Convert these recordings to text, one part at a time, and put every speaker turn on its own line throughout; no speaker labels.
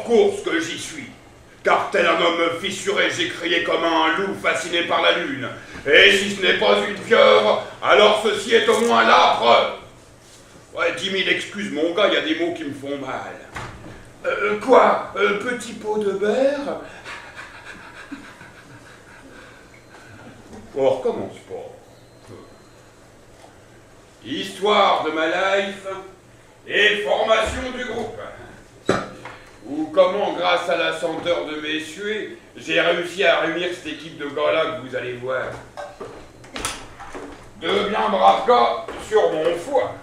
course que j'y suis. Car tel un homme fissuré, j'ai crié comme un loup fasciné par la lune. Et si ce n'est pas une pieuvre, alors ceci est au moins la preuve. Ouais, 10 000 excuses, mon gars, il y a des mots qui me font mal. Quoi petit pot de beurre? On recommence pas. Histoire de ma life et formation du groupe. Ou comment, grâce à la senteur de mes suées, j'ai réussi à réunir cette équipe de gars-là que vous allez voir. De bien braves gars sur mon foie.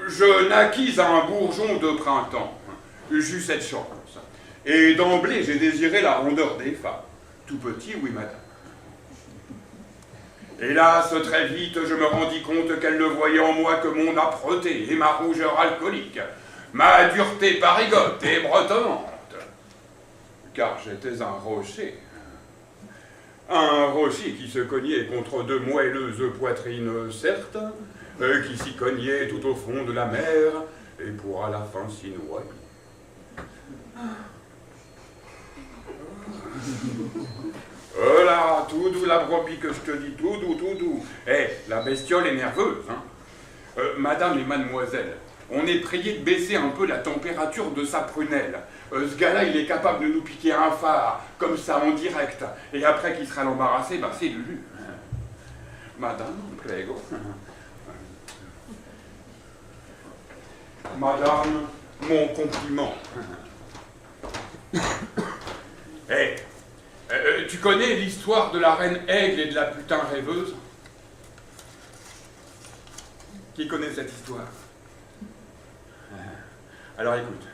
Je naquis un bourgeon de printemps. J'eus cette chance. Et d'emblée, j'ai désiré la rondeur des femmes. Tout petit, oui, madame. Hélas, très vite, je me rendis compte qu'elle ne voyait en moi que mon âpreté et ma rougeur alcoolique, ma dureté parigote et bretonnante. Car j'étais un rocher. Un rocher qui se cognait contre de moelleuses poitrines, certes, qui s'y cognait tout au fond de la mer, et pour à la fin s'y noyer. Oh là, tout doux la brebis que je te dis, tout doux, tout doux. Eh, la bestiole est nerveuse, hein. Madame et mademoiselle, on est prié de baisser un peu la température de sa prunelle. Ce gars-là, il est capable de nous piquer un phare, comme ça, en direct. Et après qu'il sera l'embarrassé, bah c'est Lulu. Madame, prego. Madame, mon compliment. Eh, tu connais l'histoire de la reine Aigle et de la putain rêveuse? Qui connaît cette histoire? Alors écoute.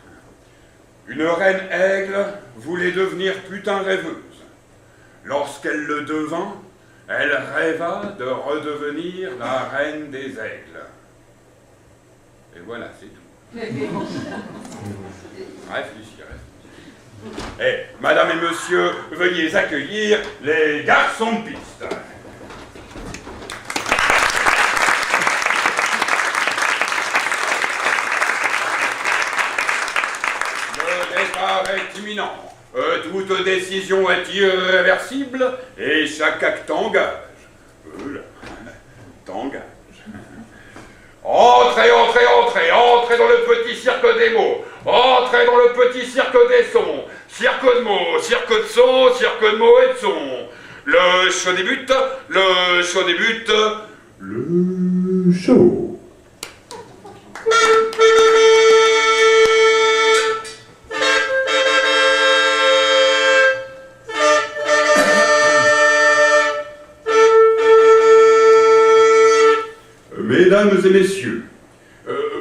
Une reine Aigle voulait devenir putain rêveuse. Lorsqu'elle le devint, elle rêva de redevenir la reine des aigles. Et voilà, c'est tout. Réfléchis. Eh, madame et monsieur, veuillez accueillir les garçons de piste. Le départ est imminent. Toute décision est irréversible et chaque acte engage. T'engage. Entrez, entrez, entrez, entrez dans le petit cirque des mots. Entrez dans le petit cirque des sons. Cirque de mots, cirque de sons, cirque de mots et de sons. Le show débute, le show débute. Le show. Mesdames et messieurs,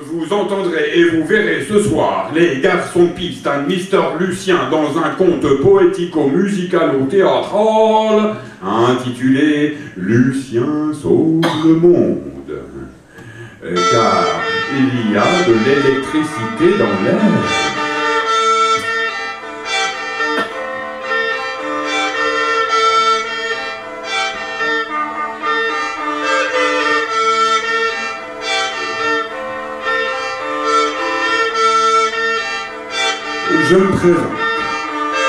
vous entendrez et vous verrez ce soir les garçons de piste, un Mister Lucien dans un conte poético-musicalo-théâtral intitulé Lucien sauve le monde. Car il y a de l'électricité dans l'air. Je me présente,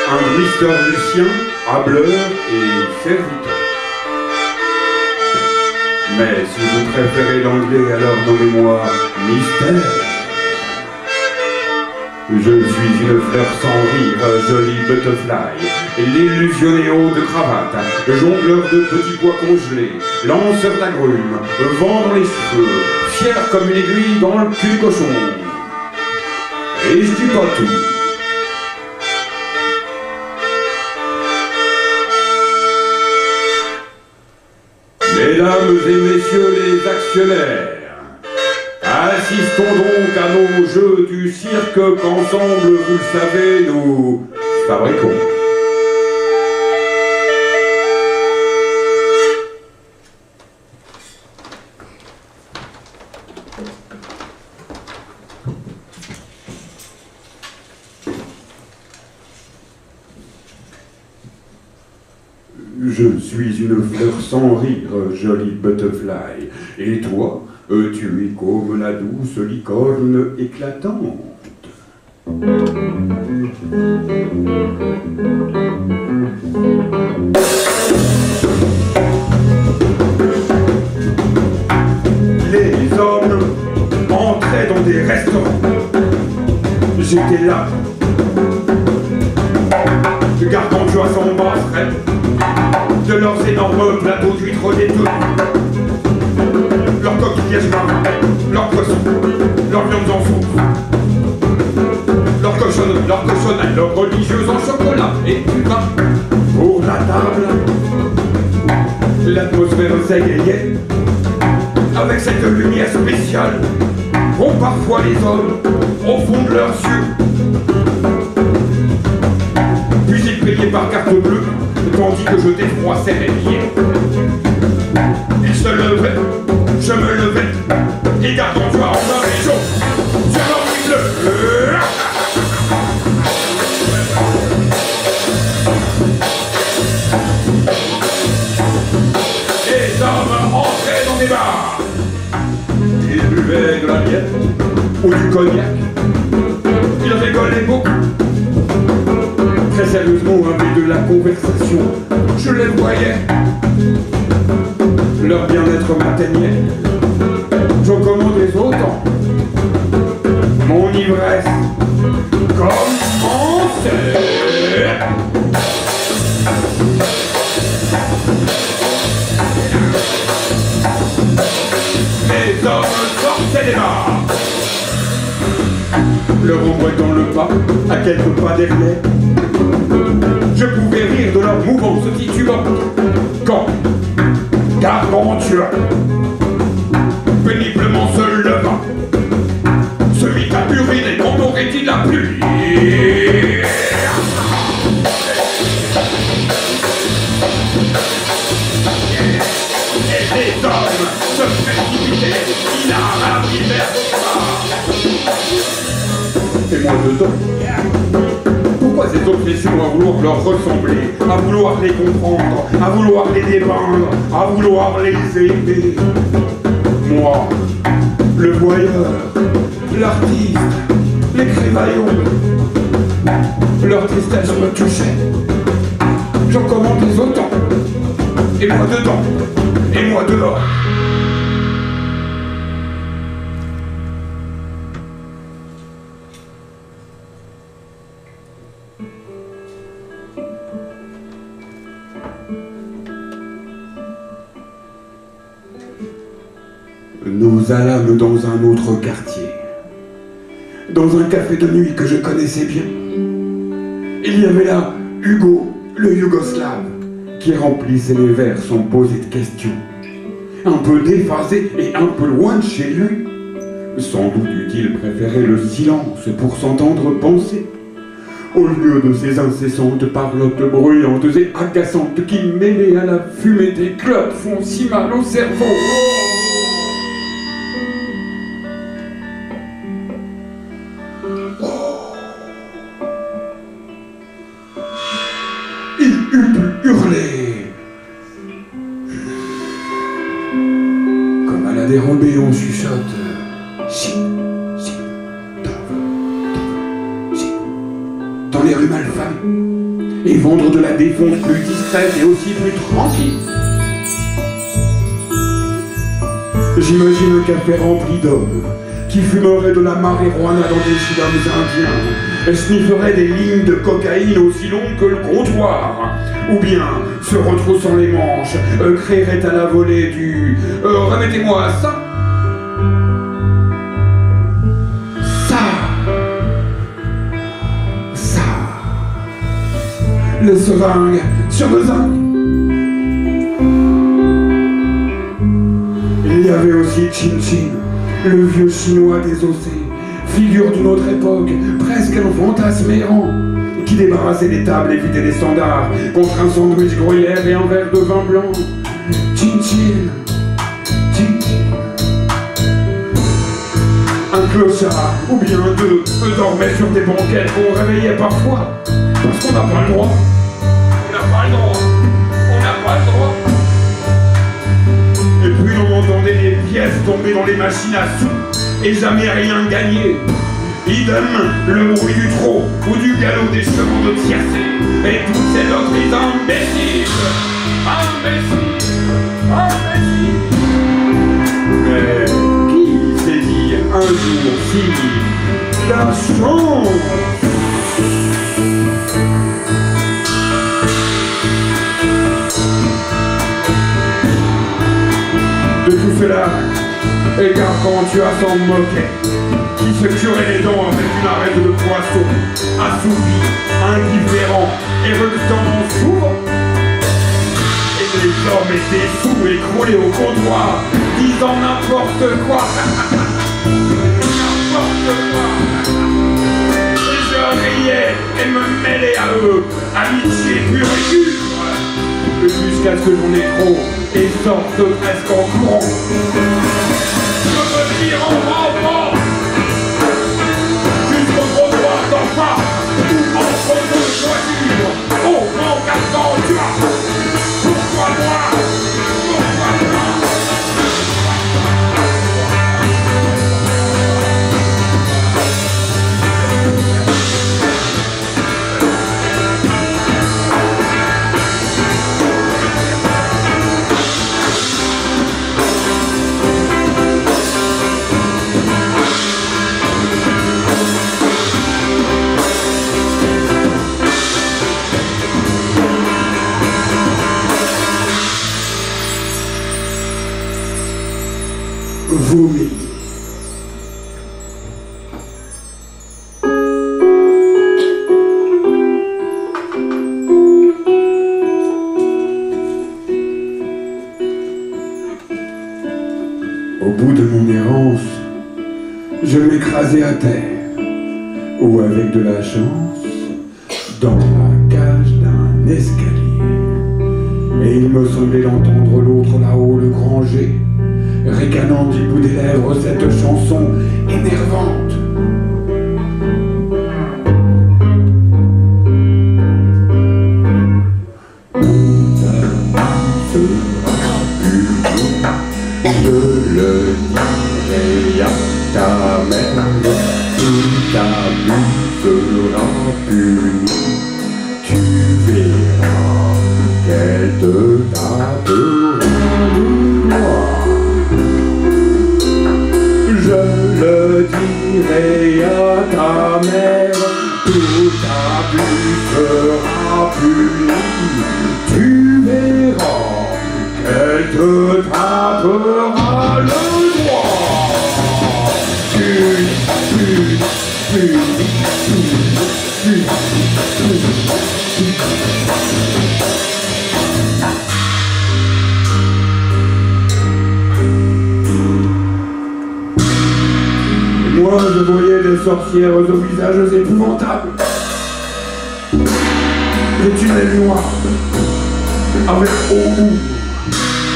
un Mister Lucien, hableur et serviteur. Mais si vous préférez l'anglais, alors nommez-moi Mystère. Je suis une fleur sans rire, jolie butterfly, l'illusionnéo de cravate, jongleur de petits pois congelés, lanceur d'agrumes, vent dans les cheveux, fier comme une aiguille dans le cul de cochon. Et je dis pas tout. Mesdames et messieurs les actionnaires, assistons donc à nos jeux du cirque qu'ensemble, vous le savez, nous fabriquons. Je suis une fleur sans rire, jolie butterfly. Et toi, Tu es comme la douce licorne éclatante. Les hommes entraient dans des restaurants. J'étais là. Gargantua s'embarrasserait de leurs énormes plateaux d'huîtres détenus, leurs coquillages marins, leurs poissons, leurs viandes en soupe, leurs cochonneries, leurs religieuses en chocolat et du vin pour la table. L'atmosphère s'égayait avec cette lumière spéciale qu'ont parfois les hommes au fond de leurs yeux. Puis ils priaient par carte bleue, tandis que je défroissais mes pieds. Ils se levaient, je me levais, et Gargantua en ma région, sur leur nuit bleue. Les hommes entraient dans des bars. Ils buvaient de la bière ou du cognac. Ils rigolaient beaucoup. Très sérieusement, avec de la conversation, je les voyais. Leur bien-être m'atteignait. J'en commandais autant. Mon ivresse commençait. Les hommes sortaient des bars. Leur ombre dans le pas, à quelques pas derrière. Je pouvais rire de leur mouvance titubante quand Gargantua péniblement se leva, se mit à uriner comme aurait dit la pluie. Et les hommes se précipitaient, ils arrivèrent au bar. Et moi dedans. Pourquoi cette obsession à vouloir leur ressembler, à vouloir les comprendre, à vouloir les dépeindre, à vouloir les aider? Moi, le voyeur, l'artiste, l'écrivaillon, leur tristesse me touchait. J'en commandais autant, et moi dedans, et moi dehors. Nous allâmes dans un autre quartier, dans un café de nuit que je connaissais bien. Il y avait là Hugo, le Yougoslave, qui remplissait les verres sans poser de questions. Un peu déphasé et un peu loin de chez lui. Sans doute eût-il préféré le silence pour s'entendre penser, au lieu de ces incessantes parlottes bruyantes et agaçantes qui, mêlées à la fumée des clopes, font si mal au cerveau. Comme à la dérobée, on chuchote. Si, dans les rues malfamées. Et vendre de la défonce plus discrète et aussi plus tranquille. J'imagine un café rempli d'hommes qui fumeraient de la marijuana dans des chilams indiens et snifferaient des lignes de cocaïne aussi longues que le comptoir. Ou bien, se retroussant les manches, crieraient à la volée du « remettez-moi ça !» Ça le seringue sur le zinc. Il y avait aussi Chin Chin, le vieux chinois désossé, figure d'une autre époque, presque un fantasme errant, qui débarrassait les tables et vidait les standards contre un sandwich gruyère et un verre de vin blanc. Chin Chin, Chin Chin. Un clochard, ou bien deux, dormaient sur des banquettes qu'on réveillait parfois, parce qu'on n'a pas le droit. On n'a pas le droit. On n'a pas le droit. Et puis on entendait les pièces tombées dans les machines à sous et jamais rien gagné. Idem, le bruit du trot ou du galop des chevaux de tiercé et toutes ces loteries imbéciles. Mais qui saisit un jour-ci la chance? De tout cela, et car quand tu as s'en moquer, qui se curait les dents avec une arête de poisson, assoupi, indifférent et relutant souvent. Et les hommes étaient sous écroulés au comptoir, disant n'importe quoi. N'importe quoi. Et je riais et me mêlais à eux, amitié pure et dure. Jusqu'à ce que j'en ai trop et sorte presque en courant. Je me tire en rampant jusqu'au trottoir d'en face, entre deux voitures, au grand Gargantua. Pourquoi moi? Pourquoi moi? Vomi. Au bout de mon errance, je m'écrasais à terre, ou avec de la chance, dans la cage d'un escalier. Et il me semblait d'entendre l'autre là-haut, le grand G, ricanant du bout des lèvres cette chanson énervante. Je le dirai à ta mère, tout abus sera puni. Tu verras qu'elle te tapera le doigt. Je le dirai à ta mère, tout abus sera puni. Tu verras qu'elle te tapera le doigt. Moi, je voyais des sorcières aux visages épouvantables, des tunnels noirs, avec au bout,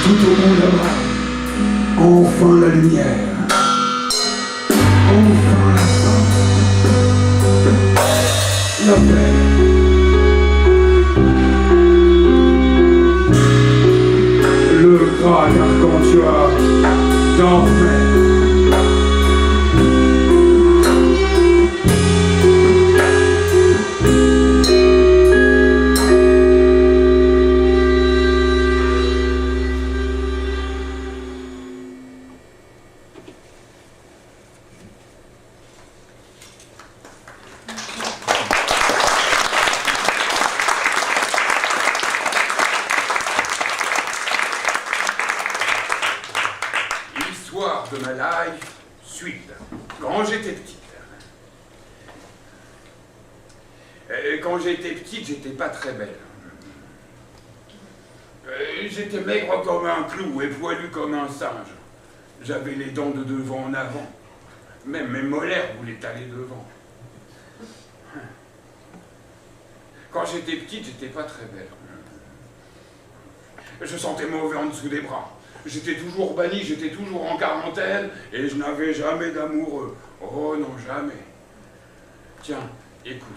tout au bout là-bas, enfin la lumière, enfin la fin, la paix. Le grand Gargantua dormait. De ma life suite, quand j'étais petite. Quand j'étais petite, j'étais pas très belle. J'étais maigre comme un clou et poilu comme un singe. J'avais les dents de devant en avant. Même mes molaires voulaient aller devant. Quand j'étais petite, j'étais pas très belle. Je sentais mauvais en dessous des bras. J'étais toujours banni, j'étais toujours en quarantaine, et je n'avais jamais d'amoureux. Oh non, jamais. Tiens, écoute.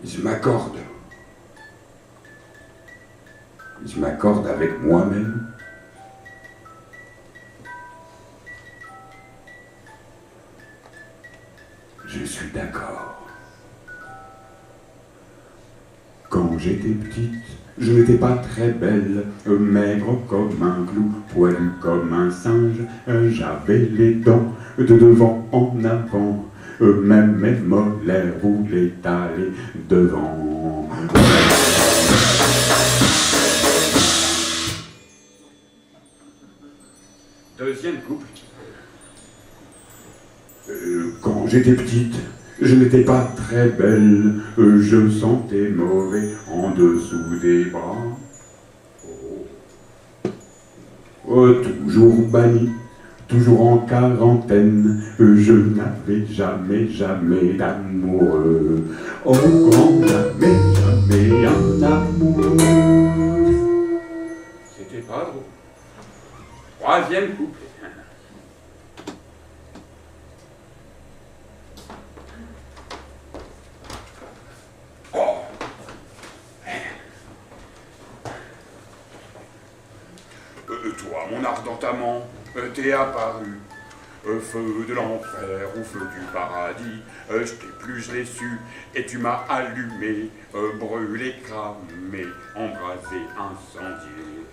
Je m'accorde. Je m'accorde avec moi-même. Je suis d'accord. Quand j'étais petite, je n'étais pas très belle, maigre comme un clou, poilu comme un singe. J'avais les dents de devant en avant, même mes molaires voulaient aller devant. Deuxième couple. Quand j'étais petite, je n'étais pas très belle, je me sentais mauvais en dessous des bras. Toujours banni, toujours en quarantaine, je n'avais jamais d'amoureux. Oh, jamais un amoureux. C'était pas drôle. Troisième couplet. Toi, mon ardent amant, t'es apparu, feu de l'enfer ou feu du paradis, je t'ai plus, je l'ai su, et tu m'as allumé, brûlé, cramé, embrasé, incendié.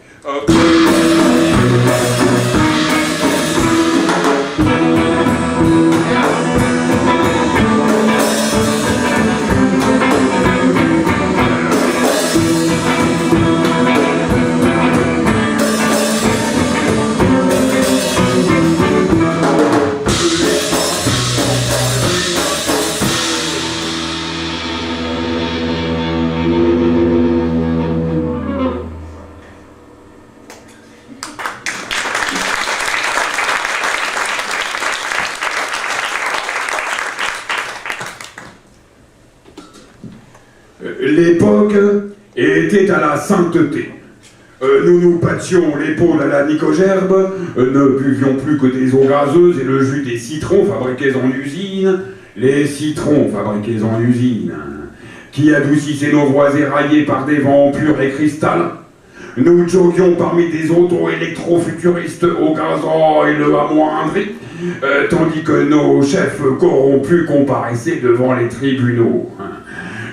L'époque était à la sainteté. Nous nous battions l'épaule à la nicogerbe, ne buvions plus que des eaux gazeuses et le jus des citrons fabriqués en usine, les citrons fabriqués en usine, qui adoucissaient nos voies éraillées par des vents purs et cristallins. Nous joggions parmi des autos électro-futuristes au gasoil amoindri, tandis que nos chefs corrompus comparaissaient devant les tribunaux.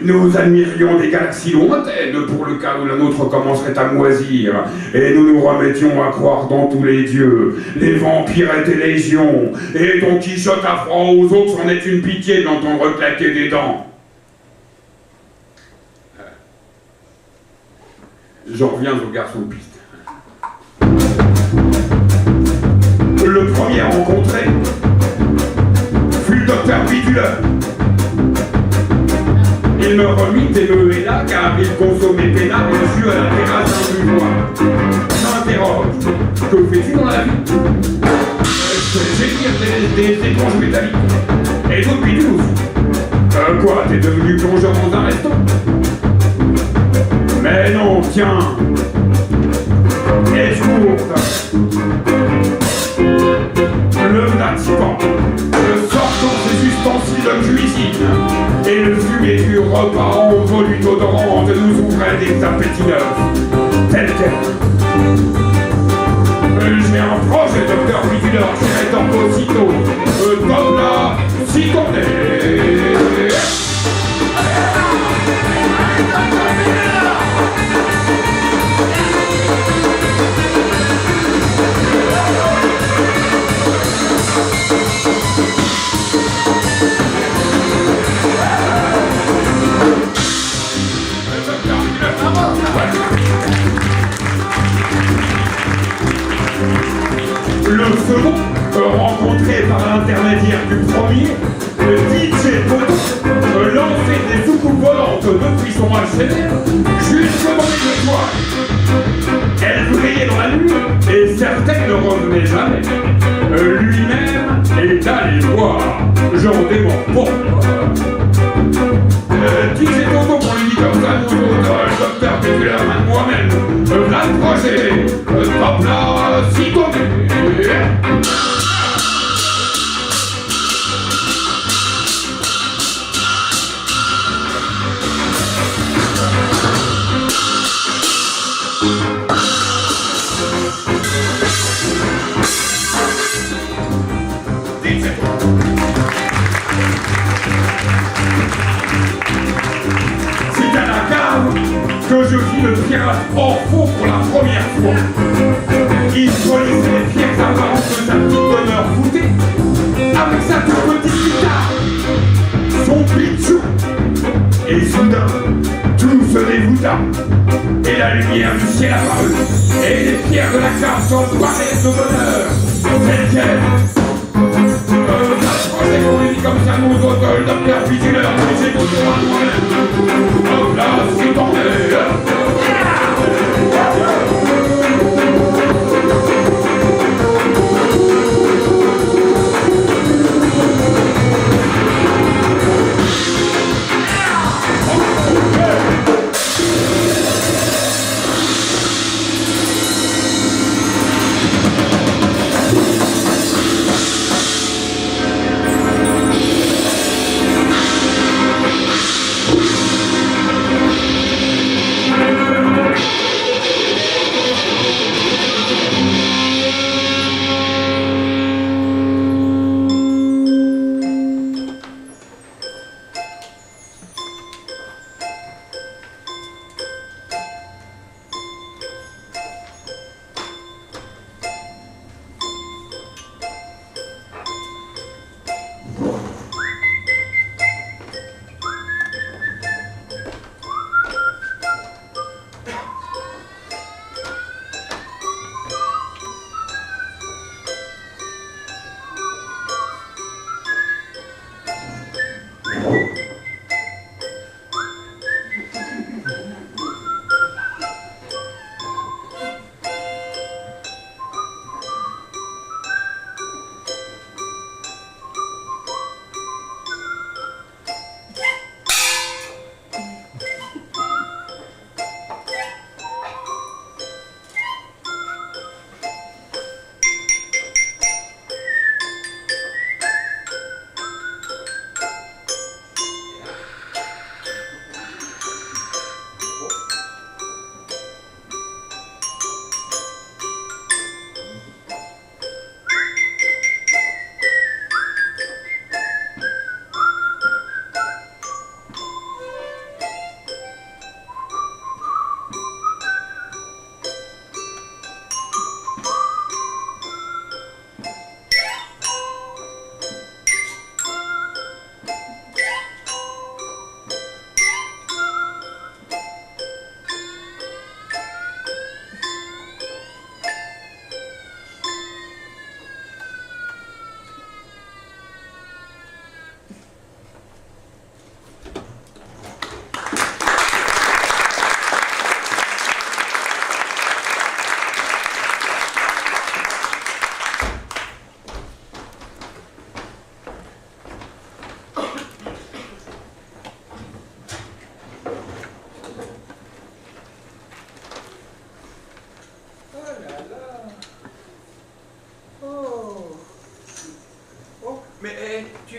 Nous admirions des galaxies lointaines pour le cas où la nôtre commencerait à moisir, et nous nous remettions à croire dans tous les dieux. Les vampires étaient légion, et Don Quichotte apprend aux autres c'en est une pitié d'entendre claquer des dents. J'en reviens au garçon de piste. Le premier rencontré fut le docteur Biduleur. Il me remit des meuhélas car il consommait pénard et jus à la terrasse d'un buvois. M'interroge, que fais-tu dans la vie? J'ai des éponges métalliques et d'autres bidules aussi. Quoi, t'es devenu plongeur dans un resto? Mais non, tiens, escourte. Le nativan sortant ses ustensiles de cuisine et le fumet du repas en volute odorante nous ouvrait des appétits neufs. Tel quel. J'ai un projet, docteur Biduleur, je rétorque aussitôt. Top là, si t'en es. Le second, rencontré par l'intermédiaire du premier, DJ Poto, lançait des soucoupes volantes depuis son HLR jusque dans les étoiles. Elle brillait dans la nuit et certaines ne revenaient jamais. Lui-même est allé voir, j'en démons pourquoi. DJ Poto, pour lui dit comme ça, le docteur Biduleur, moi-même, là le projet, top là, si t'en es. que je vis le pirate en faux pour la première fois. Il choisissait les pierres apparentes de sa petite bonheur voûtée, avec sa toute petite guitare, son pitchou. Et soudain, tout se dévoûta, et la lumière du ciel apparut, et les pierres de la cave s'emparèrent de bonheur, telles quelles. Je pensais qu'on lui dit comme ça nos autoles, docteur Vigileur, mais j'ai toujours un moi-même. Hop là, c'est tombé.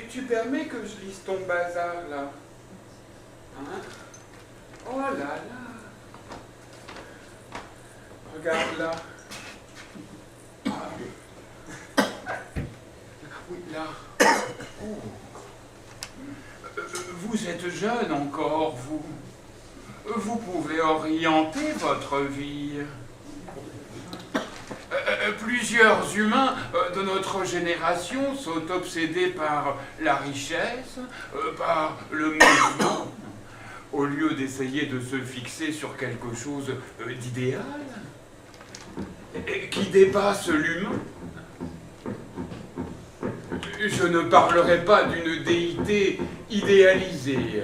Tu permets que je lise ton bazar, là? Hein? Oh là là! Regarde là. Oui, là. Oh. Vous êtes jeune encore, vous. Vous pouvez orienter votre vie. Plusieurs humains de notre génération sont obsédés par la richesse, par le mouvement, au lieu d'essayer de se fixer sur quelque chose d'idéal, qui dépasse l'humain. Je ne parlerai pas d'une déité idéalisée,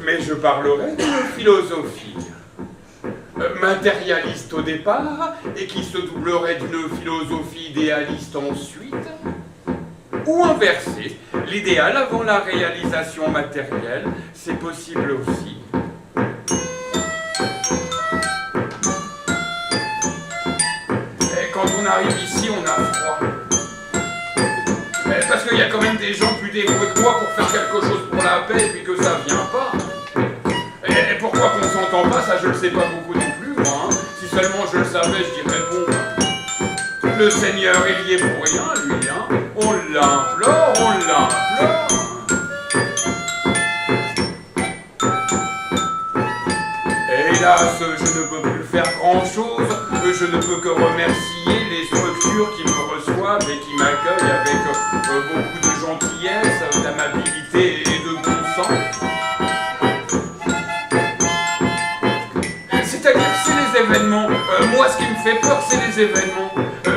mais je parlerai d'une philosophie. Matérialiste au départ, et qui se doublerait d'une philosophie idéaliste ensuite, ou inversé, l'idéal avant la réalisation matérielle, c'est possible aussi. Et quand on arrive ici, on a froid. Parce qu'il y a quand même des gens plus dévoués que moi pour faire quelque chose pour la paix, et puis que ça vient pas. Et pourquoi qu'on s'entend pas, ça je le sais pas beaucoup non plus, moi. Hein. Si seulement je le savais, je dirais bon, le Seigneur il y est pour rien, lui, hein. On l'implore, on l'implore. Et Hélas, je ne peux plus faire grand-chose. Je ne peux que remercier les structures qui me reçoivent et qui m'accueillent avec beaucoup de gentillesse, d'amabilité et de bon sens. C'est-à-dire que c'est les événements. Moi, ce qui me fait peur, c'est les événements.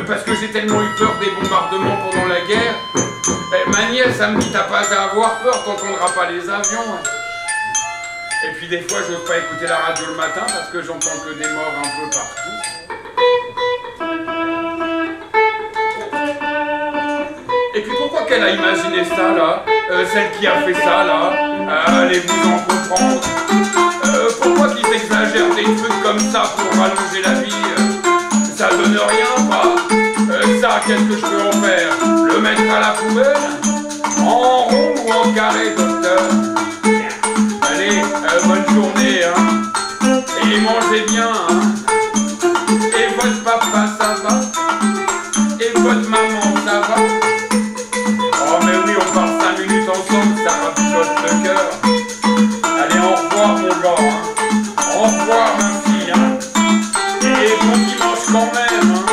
Parce que j'ai tellement eu peur des bombardements pendant la guerre. Ma nièce, elle me dit, t'as pas à avoir peur, t'entendras pas les avions. Et puis des fois, j'ose pas écouter la radio le matin parce que j'entends que des morts un peu partout. Et puis pourquoi qu'elle a imaginé ça, là, celle qui a fait ça, là, allez-vous en comprendre. Pourquoi qu'ils exagèrent des trucs comme ça pour rallonger la vie? Ça donne rien, pas. Ça, qu'est-ce que je peux en faire? Le mettre à la poubelle? En rond ou en carré, docteur? Allez, bonne journée, hein. Et mangez bien, hein. Et votre papa, ça va? Et votre maman, ça va? Oh, mais oui, on parle 5 minutes ensemble, ça rapicote le cœur. Allez, au revoir, mon gars, hein. Au revoir, ma fille, hein. Et bon dimanche quand même, hein.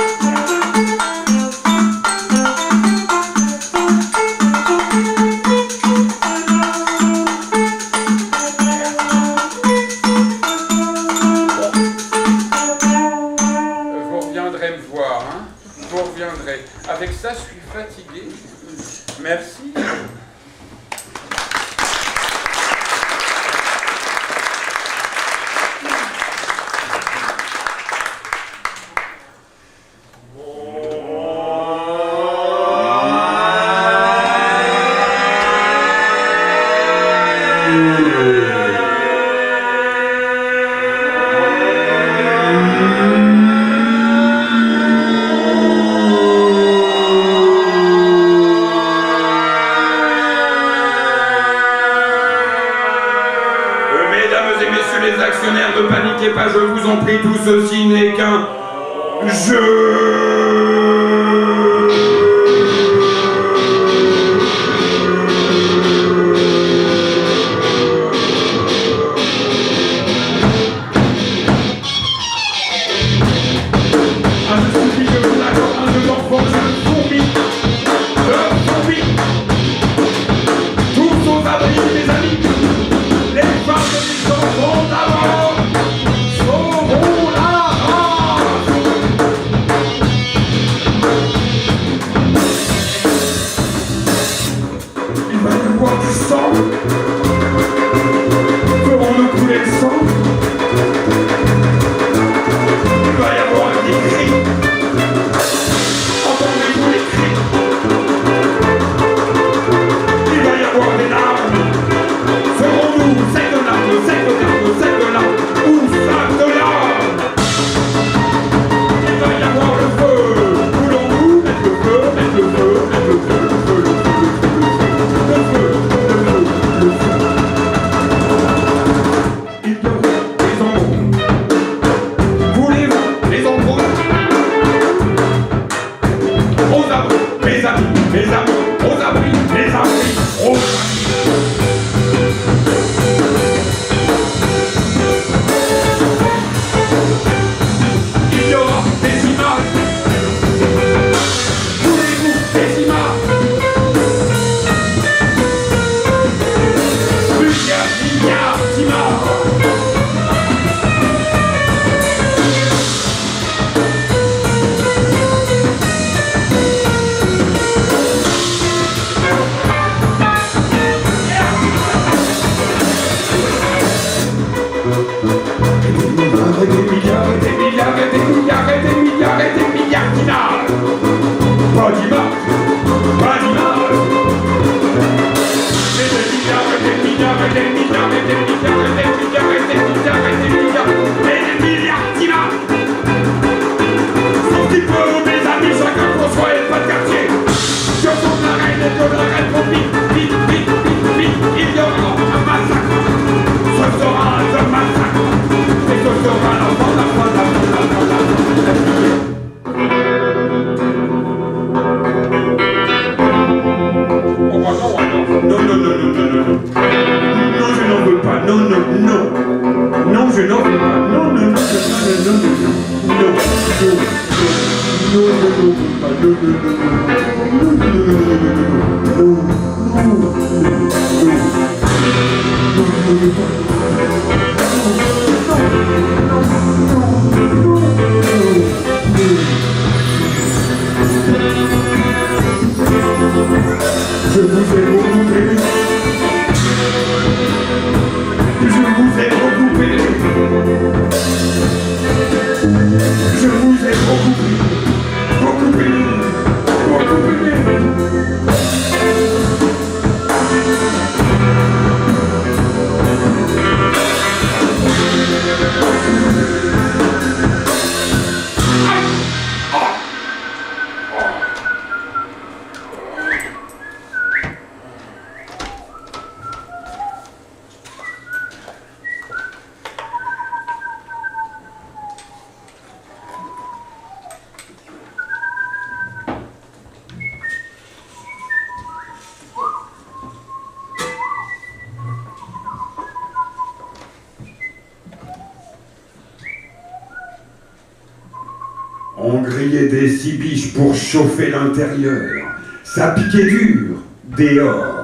Avec ça, je suis fatigué. Merci. Ne paniquez pas, je vous en prie, tout ceci n'est qu'un jeu.
Je vous ai beaucoup aimé. Je vous ai beaucoup aimé. Je vous ai beaucoup aimé. Beaucoup aimé. Beaucoup aimé.
On grillait des cibiches pour chauffer l'intérieur. Ça piquait dur, dehors.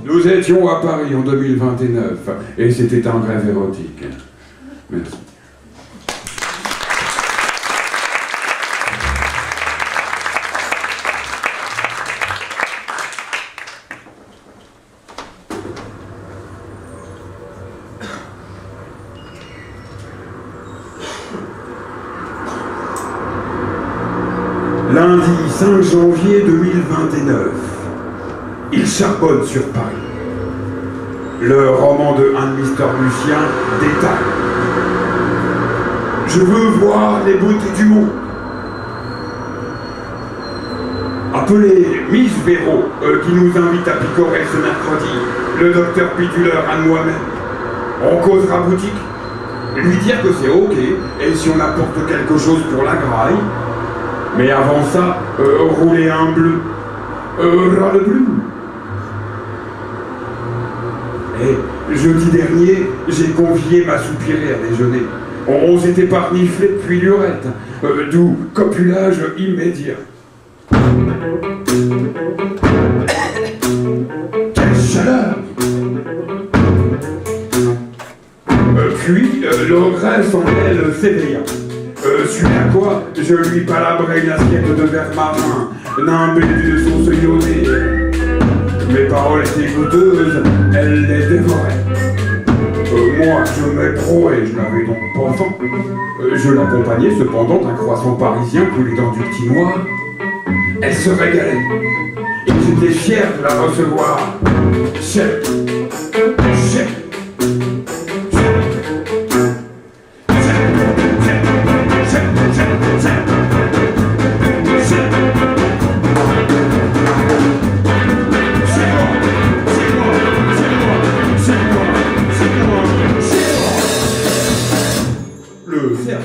Nous étions à Paris en 2029 et c'était un rêve érotique. Merci.
Lundi 5 janvier 2029. Il charbonne sur Paris. Le roman de Anne-Mister Lucien détaille. Je veux voir les beautés du monde. Appelez Miss Véro, qui nous invite à picorer ce mercredi, le docteur Pituleur à moi-même. On causera boutique. Lui dire que c'est ok, et si on apporte quelque chose pour la graille. Mais avant ça, rouler un bleu. Ras le bleu. Et jeudi dernier, j'ai convié ma soupirée à déjeuner. On s'était pas reniflé depuis lurette, d'où copulage immédiat. Quelle chaleur! Puis, l'ogresse en elle s'éveilla. Suite à quoi, je lui palabrai une assiette de verre marin, nimbée d'une sauce iodée. Mes paroles étaient goûteuses, elle les dévorait. Moi, je m'éprouvais, je n'avais donc pas faim. Je l'accompagnais cependant d'un croissant parisien coulé dans du petit noir. Elle se régalait. Et j'étais fier de la recevoir. Chef.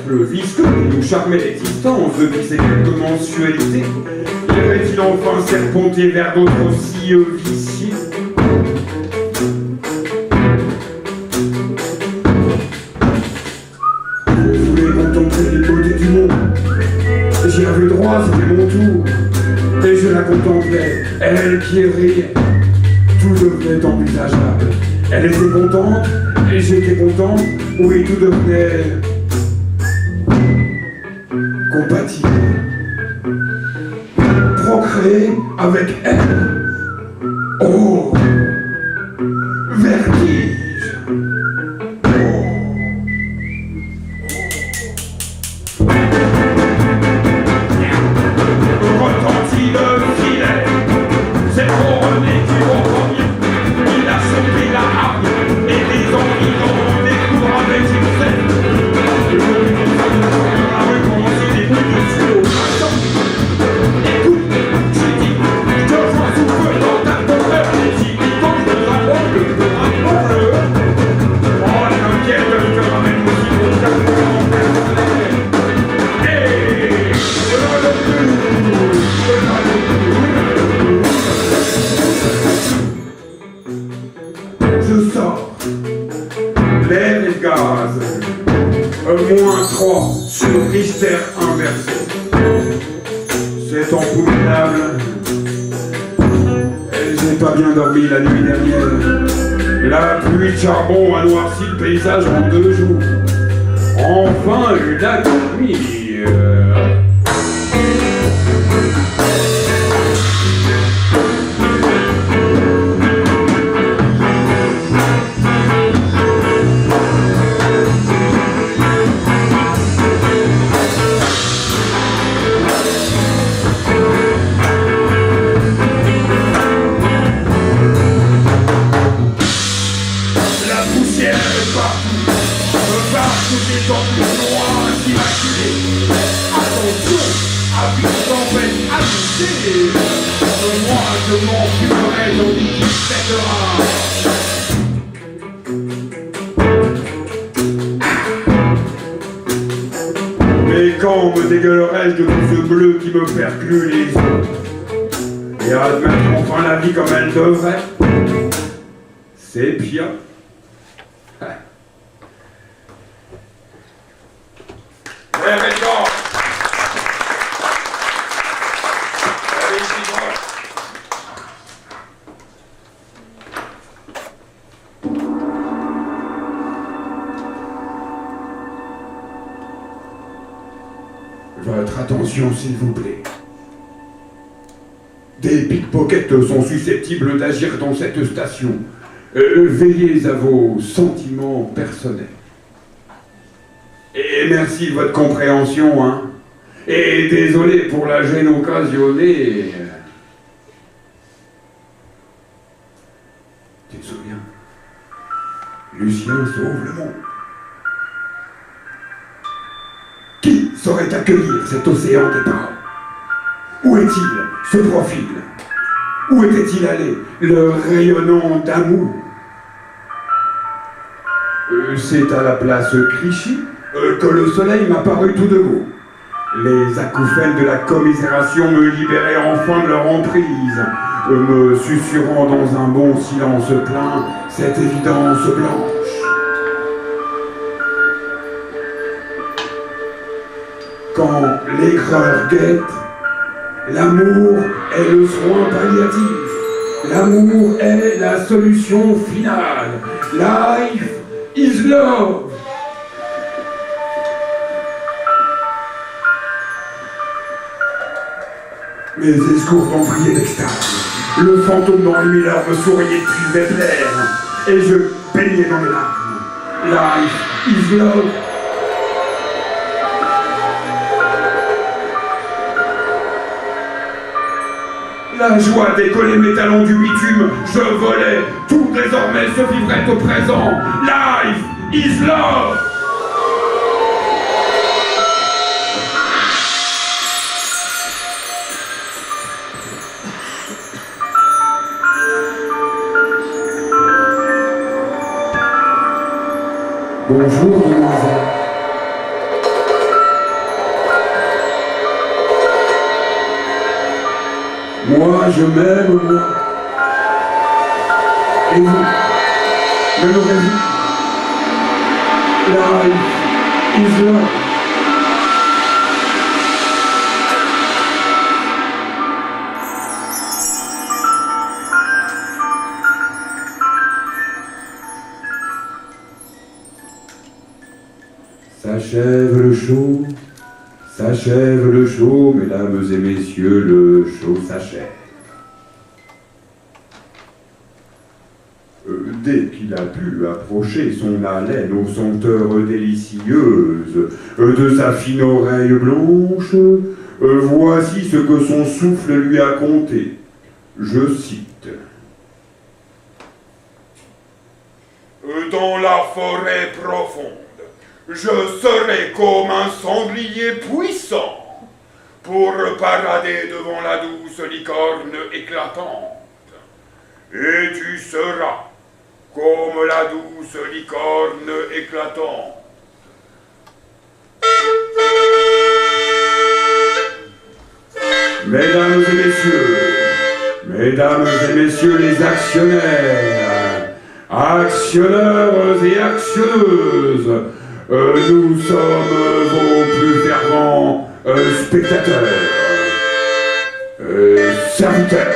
Le visqueux qui nous charmait l'existence depuis ces quelques mensualités, irait-il enfin serpenter vers d'autres aussi viciés? Je voulais contempler les beautés du monde. J'y avais droit, c'était mon tour. Et je la contemplais, elle qui riait. Tout devenait envisageable. Elle était contente, et j'étais content. Oui, tout devenait compatible. Procréer avec elle. Oh, vertige. Oh. Retentit le filet. C'est pour René qui vont premier. Il a sauté la hargne et les environs découvrent avec succès. Je sors. L'air et gaz. -3 sur Richter inversé. C'est empoumonnable. J'ai pas bien dormi la nuit dernière. La pluie de charbon a noirci le paysage en 2 jours. Enfin une accalmie. Moi, je m'enfumerai dans qui pètera. Mais quand me dégueulerai-je de tout ce bleu qui me perclue les yeux? Et admettre enfin la vie comme elle devrait? C'est bien. Votre attention, s'il vous plaît. Des pickpockets sont susceptibles d'agir dans cette station. Veillez à vos sentiments personnels. Et merci de votre compréhension, hein. Et désolé pour la gêne occasionnée. Tu te souviens? Lucien sauve le monde. Qui saurait accueillir cet océan des paroles? Où est-il, ce profil? Où était-il allé, le rayonnant d'amour? C'est à la place Clichy que le soleil m'a paru tout de go. Les acouphènes de la commisération me libéraient enfin de leur emprise, me susurrant dans un bon silence plein cette évidence blanche. Quand l'aigreur guette, l'amour est le soin palliatif. L'amour est la solution finale. Life is love. Mes escourtes ont brillé d'extase. Le fantôme dans les mille heures me souriait depuis Bethléem. Et je baignais dans les larmes. Life is love. La joie décollait mes talons du bitume. Je volais. Tout désormais se vivrait au présent. Life is love. Bonjour, demoiselle. Moi, je m'aime, moi. Et vous, m'aimerez-vous? Life is love. S'achève le show, mesdames et messieurs, le show s'achève. Dès qu'il a pu approcher son haleine aux senteurs délicieuses de sa fine oreille blanche, voici ce que son souffle lui a conté. Je cite.
Dans la forêt profonde, je serai comme un sanglier puissant pour parader devant la douce licorne éclatante. Et tu seras comme la douce licorne éclatante.
Mesdames et messieurs les actionnaires, actionneurs et actionneuses, nous sommes vos plus fervents spectateurs, serviteurs.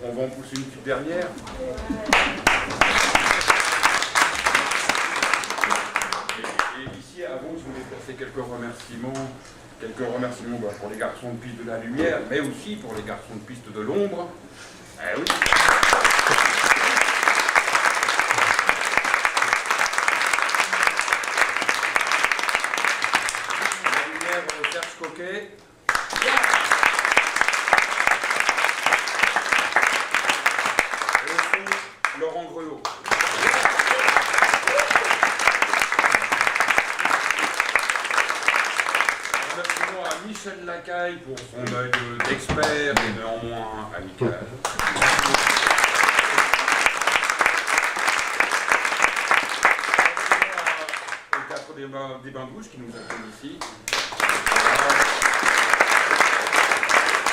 On va en pousser une petite dernière. Et ici, avant, je voulais passer quelques remerciements pour les garçons de piste de la lumière, mais aussi pour les garçons de piste de l'ombre. Eh oui. La lumière, Serge Coquin. OK? Et au fond, Laurent Grelot. Remerciements à Michel Lacaille pour son œil d'expert et néanmoins amical. Aux 4 des bains douches qui nous accueillent ici.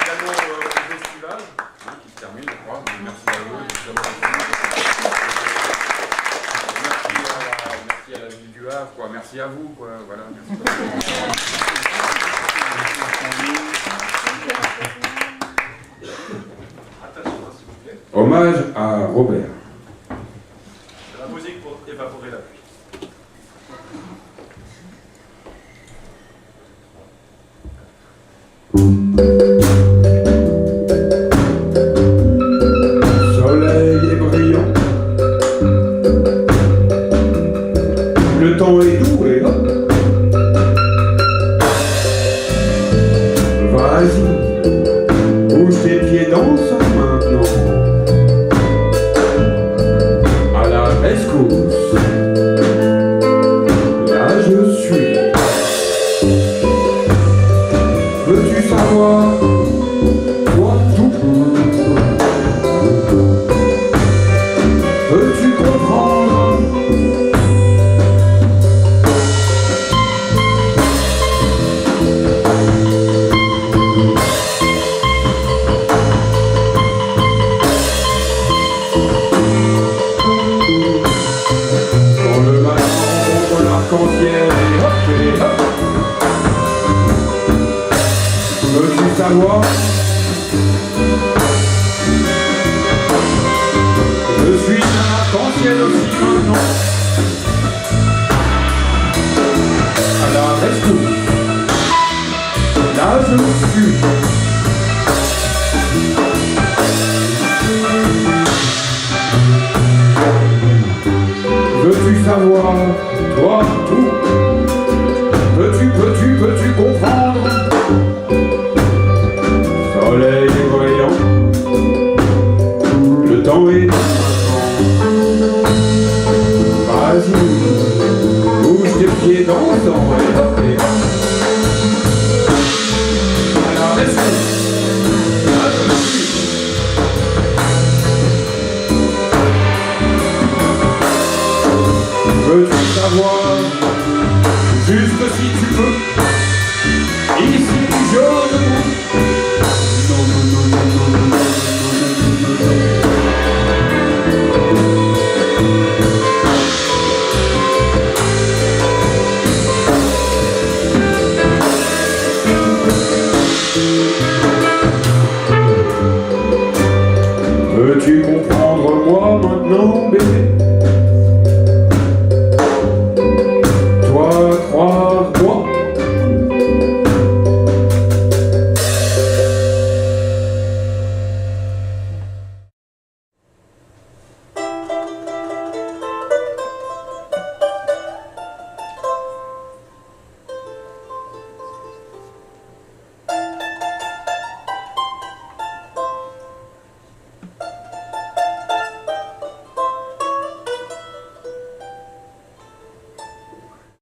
Également au festival qui se termine, je crois. Merci à eux. Merci à la ville du Havre, quoi. Merci à vous, quoi. Voilà, merci.
Hommage à Robert.
La musique pour évaporer la pluie.
Soleil est brillant, le temps est doux et hop. Vas-y, bouge tes pieds, danse maintenant. À la rescousse, là je suis. Veux-tu savoir, toi tout? Veux-tu comprendre? Quand le matin rencontre l'arc-en-ciel et hop, veux-tu savoir? Je suis un arc-en-ciel aussi maintenant. À la rescousse, là je suis. Veux-tu savoir, toi tout? Peux-tu comprendre? Soleil est brillant, le temps est maintenant. Vas-y, bouge tes pieds dansant et hop et hop. À la rescousse, là je suis. Veux-tu savoir, juste si tu peux